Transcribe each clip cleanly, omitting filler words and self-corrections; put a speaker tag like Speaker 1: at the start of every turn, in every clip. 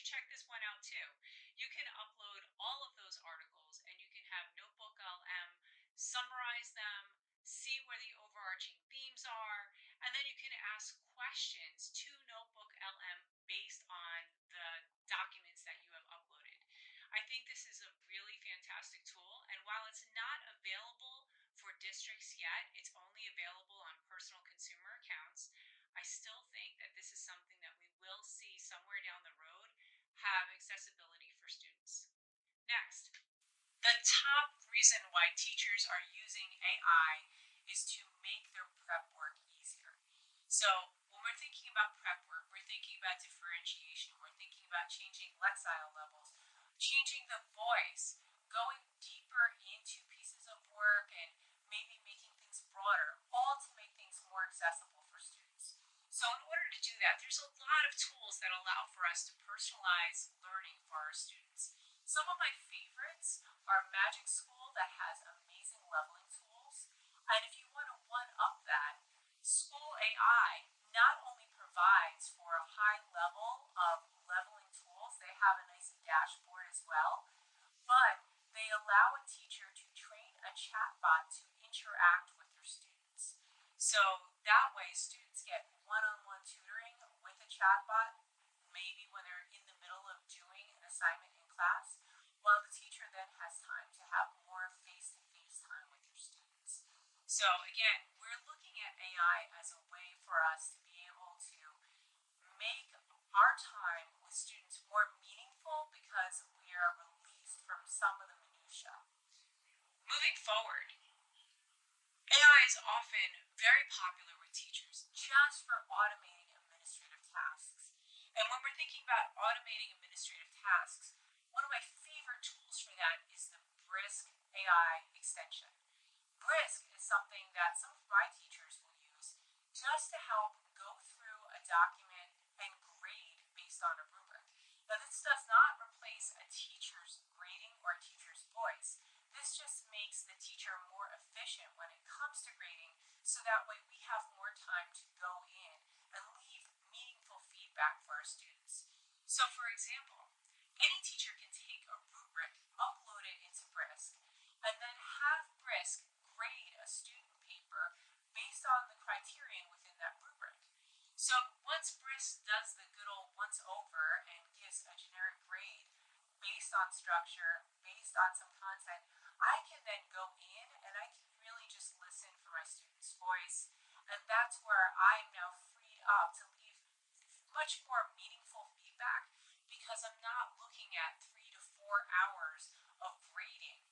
Speaker 1: check this one out too. You can upload all of those articles and you can have Notebook LM summarize them, see where the overarching themes are, and then you can ask questions to Notebook LM based on the documents that you have uploaded. I think this is a really fantastic tool, and while it's not available for districts yet, it's only available on personal consumer accounts. I still think that this is something that we will see somewhere down the road have accessibility for students. Next, the top reason why teachers are using AI is to make their prep work easier. So when we're thinking about prep work, we're thinking about differentiation, we're thinking about changing lexile levels, changing the voice, going deeper into pieces of work and maybe making things broader, all to make things more accessible for students. So in order to do that, there's a lot of tools that allow for us to personalize learning for our students. Some of my favorites are Magic School, that has amazing leveling tools. And if you want to one up that, School AI not only provides for a high level of leveling tools, they have a nice dashboard as well, but they allow a teacher to train a chatbot to interact with their students. So that way students get one-on-one tutoring with a chatbot, maybe when they're in the middle of doing an assignment in class, while the teacher then has time to have more face-to-face time with your students. So again, we're looking at AI as a way for us to be able to make our time with students more meaningful because we are released from some of the minutia. Moving forward, AI is often very popular with teachers just for automating administrative tasks. And when we're thinking about automating administrative tasks, one of my favorite tools for that is the Brisk AI extension. Brisk is something that some of my teachers will use just to help go through a document and grade based on a rubric. Now, this does not replace a teacher's grading or a teacher's voice. This just makes the teacher more efficient when it comes to grading, so that way we have more time to go in and leave meaningful feedback for our students. So for example, any teacher can take a rubric, upload it into Brisk, and then have Brisk grade a student paper based on the criterion within that rubric. So once Brisk does the good old once over and gives a generic grade based on structure, based on some content, I can then go in and I can really just listen for my student's voice, and that's where I'm now freed up to leave much more meaningful feedback, because I'm not looking at 3 to 4 hours of grading.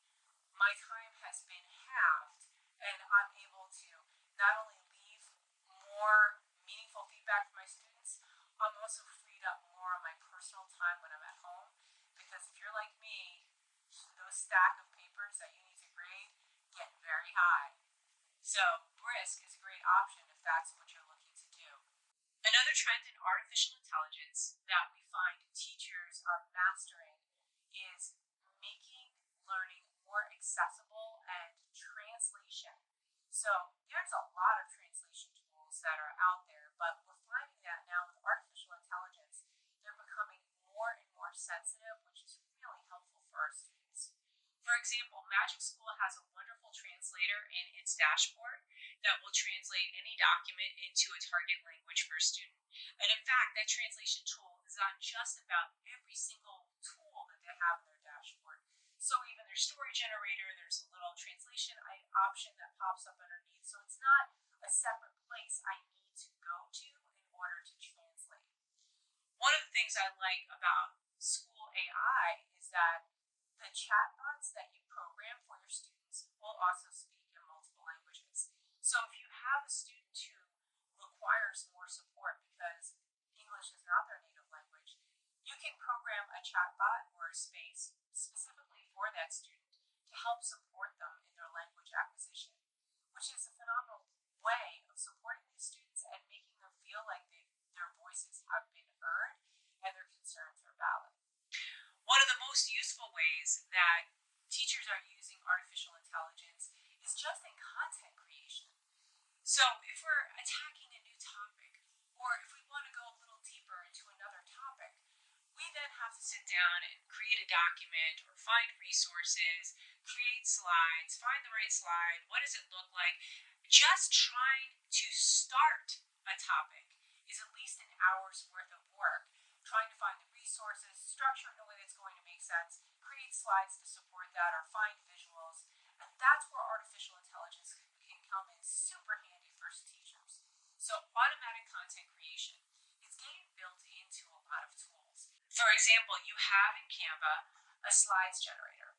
Speaker 1: My time has been halved, and I'm able to not only leave more meaningful feedback for my students, I'm also freed up more on my personal time when I'm at home, because if you're like me, those stack of papers that you need to grade get very high. So Brisk is a great option if that's what you're looking to do. Another trend in artificial intelligence that we find teachers are mastering is making learning more accessible and translation. So there's a lot of translation tools that are out there, but we're finding that now with artificial intelligence, they're becoming more and more sensitive, which is really helpful for our students. For example, Magic School has a wonderful translator in its dashboard that will translate any document into a target language for a student. And in fact, that translation tool is on just about every single tool that they have in their dashboard. So even their story generator, there's a little translation option that pops up underneath. So it's not a separate place I need to go to in order to translate. One of the things I like about School AI is that the chatbots that you program for your students will also speak in multiple languages. So if you have a student who requires more support because English is not their native language, you can program a chatbot or a space specifically for that student to help support them in their language acquisition, which is a phenomenal way of supporting these students and making them feel like their voices have been heard and their concerns are valid. One of the most useful ways that teachers are using artificial intelligence is just in content creation. So if we're attacking a new topic, or if we want to go a little deeper into another topic, we then have sit down and create a document or find resources, create slides, find the right slide. What does it look like? Just trying to start a topic is at least an hour's worth of work. Trying to find the resources, structure it in a way that's going to make sense, create slides to support that, or find visuals. And that's where artificial intelligence can come in super handy for teachers. So automatic content creation, it's getting built into a lot of tools. For example, you have in Canva a slides generator.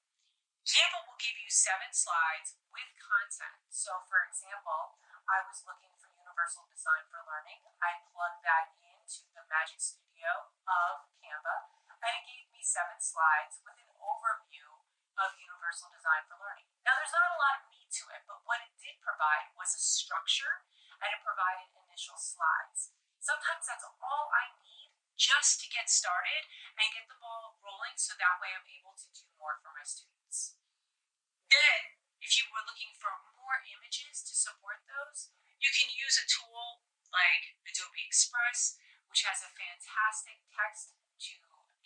Speaker 1: Canva will give you 7 slides with content. So for example, I was looking for Universal Design for Learning. I plugged that into the Magic Studio of Canva, and it gave me 7 slides with an overview of Universal Design for Learning. Now, there's not a lot of meat to it, but what it did provide was a structure, and it provided initial slides. Sometimes that's all I need just to get started and get the ball rolling, so that way I'm able to do more for my students. Then, if you were looking for more images to support those, you can use a tool like Adobe Express, which has a fantastic text to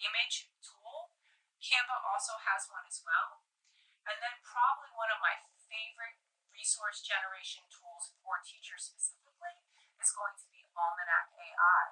Speaker 1: image tool. Canva also has one as well. And then probably one of my favorite resource generation tools for teachers specifically is going to be Almanac AI.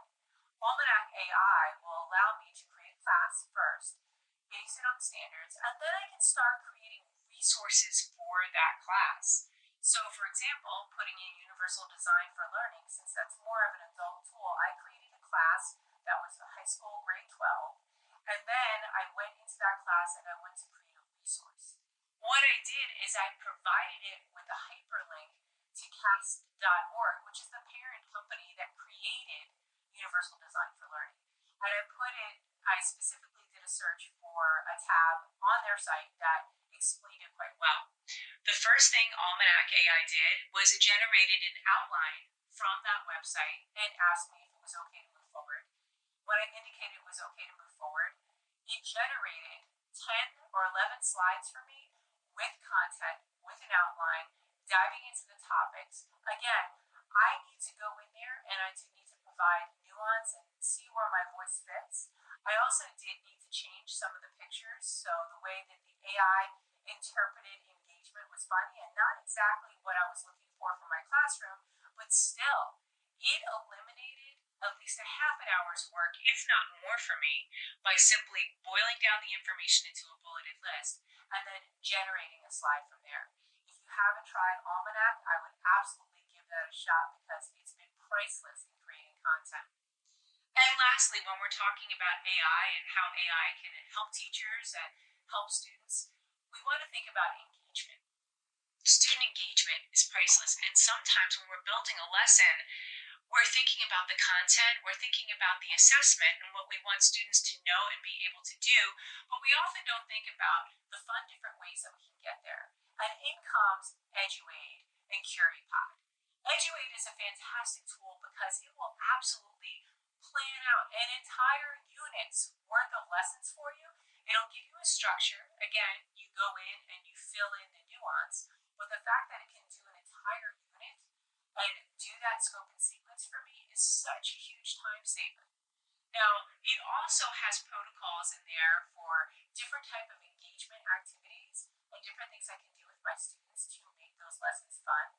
Speaker 1: Almanac AI will allow me to create a class first, base it on standards, and then I can start creating resources for that class. So for example, putting in Universal Design for Learning, since that's more of an adult tool, I created a class that was a high school grade 12, and then I went into that class and I went to create a resource. What I did is I provided it with a hyperlink to CAST.org, which is the parent company that created Universal Design for Learning. And I specifically did a search for a tab on their site that explained it quite well. The first thing Almanac AI did was it generated an outline from that website and asked me if it was okay to move forward. When I indicated it was okay to move forward, it generated 10 or 11 slides for me with content, with an outline, diving into the topics. Again, I need to go in there and I do need to provide nuance and see where my voice fits. I also did need to change some of the pictures, so the way that the AI interpreted engagement was funny and not exactly what I was looking for my classroom, but still, it eliminated at least a half an hour's work, if not more for me, by simply boiling down the information into a bulleted list and then generating a slide from there. If you haven't tried Almanac, I would absolutely give that a shot because it's been priceless in creating content. And lastly, when we're talking about AI and how AI can help teachers and help students, we want to think about engagement. Student engagement is priceless, and sometimes when we're building a lesson, we're thinking about the content, we're thinking about the assessment and what we want students to know and be able to do, but we often don't think about the fun different ways that we can get there. And in comes Eduade and CurryPod. Eduade is a fantastic tool because it will absolutely plan out an entire unit's worth of lessons for you. It'll give you a structure. Again, you go in and you fill in the nuance, but the fact that it can do an entire unit and do that scope and sequence for me is such a huge time saver. Now, it also has protocols in there for different type of engagement activities and different things I can do with my students to make those lessons fun.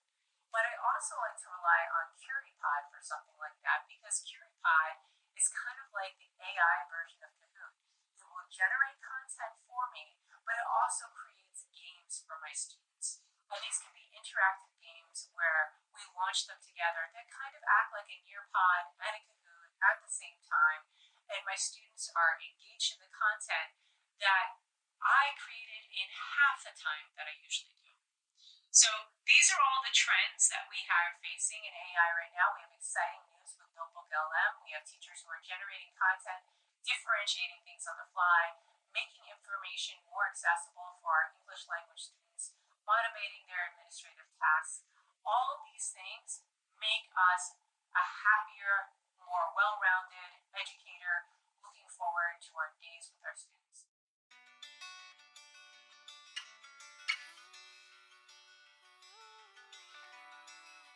Speaker 1: But I also like to rely on CurryPod for something like that because CurryPod is kind of like the AI version of Kahoot. It will generate content for me, but it also creates games for my students. And these can be interactive games where we launch them together that kind of act like a Nearpod and a Kahoot at the same time, and my students are engaged in the content that I created in half the time that I usually do. So these are all the trends that we are facing in AI right now. We have exciting news with Notebook LM. We have teachers who are generating content, differentiating things on the fly, making information more accessible for our English language students, automating their administrative tasks. All of these things make us a happier, more well-rounded, educated